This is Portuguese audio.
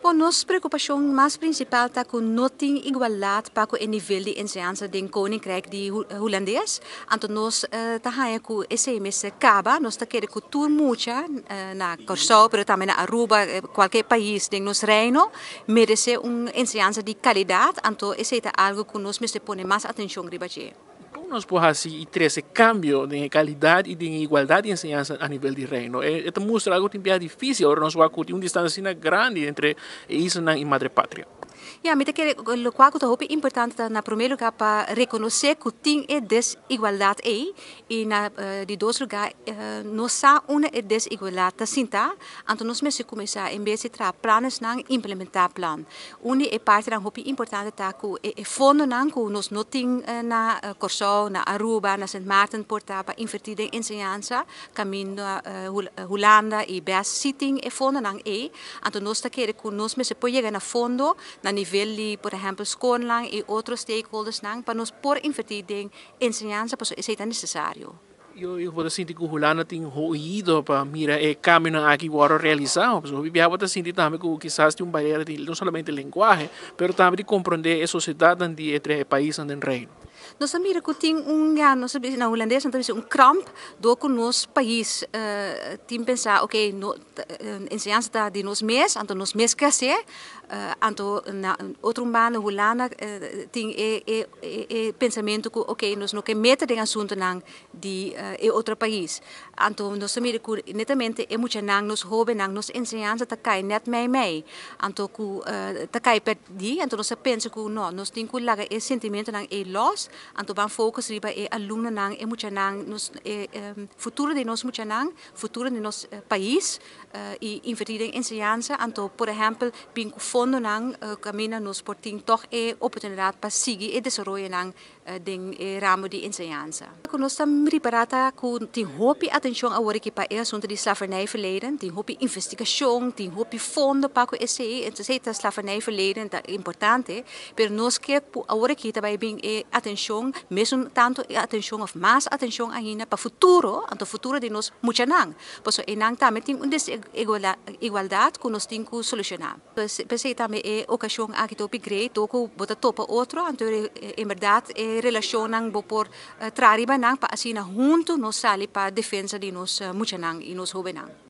Por nossa preocupação mais principal está com não tem igualdade para o nível de ensinança do Koninkrijk de holandês. Então nós tá com esse mês acaba, nós tá querendo que tudo mucha na Curaçao, mas também na Aruba, qualquer país de nosso reino merece ensinança de qualidade. Então esse é algo que nós mesmo põe mais atenção riba. Como nós podemos ter esse cambio de qualidade e de igualdade de enseñanza a nível de reino? Esto mostra algo que é difícil, agora nós vamos ter uma distância grande entre Isla e Madre Pátria. Ja, mas que o qual é importante na primeiro lugar para reconhecer que tem desigualdade aí e na de dois lugares nós há uma desigualdade sinta, então nós mesmo começar em vez de tra planos não implementar plan. Uma é parte da hopi importante tá que é fundo não que nós não tem na Curaçao, na Aruba, na Sint Maarten porta para investir em enseñanza, caminho Holanda e best sitting é fundo não é, então nós tá querendo que nós mesmo pode chegar na fundo na nível de, por exemplo, escola e outros stakeholders para nós por investir em enseñanza, pois é necessário. Eu vou sentir que o Holanda tem ruído para mirar o caminho aqui agora realizado. Eu vou sentir também que quizás tem uma barreira não somente de linguagem, mas também de compreender a sociedade entre países do reino. Nós sabemos que tem nós na holandês então um kramp do que nosso país tem pensar, ok, ensinança de nós mês, então nós mês crescer, então na outro bando Holanda tem pensamento que, ok, nós não quer meter em assunto de outro país, então nós sabemos que netamente é muito nang nos jovens nang nos ensinança tá cai net mei, então que tá cai perdi, então nós pensa que não, nós tem que lagar esse sentimento nang é loss. Anto bang focus riba alumno nang mucha nang nos futuro de nos mucha nang futuro de nos país e investir em enseñanza anto por exemplo bem com fundo nang camina nos porting toch oportunidade para seguir e desenvolver nang den ramo de enseñanza. Nós estamos preparados com tem hopi atenção agora que para assunto de slavernijverleden, tem hopi investigação, tem hopi fundo para o esse então slavernijverleden é importante, mas nós quer agora que também bem atenção, mesmo tanto atenção ou mais atenção ainda para o futuro, então o futuro de nós muito nang. Por isso nang também tem uma desigualdade que nós temos que solucionar. Pensei também é ocasião aqui topi grey, toko bota topa outro, então em verdade relação nang por trariba nang para assim junto nós sali para defesa de nós muito nang e nós jovens nang.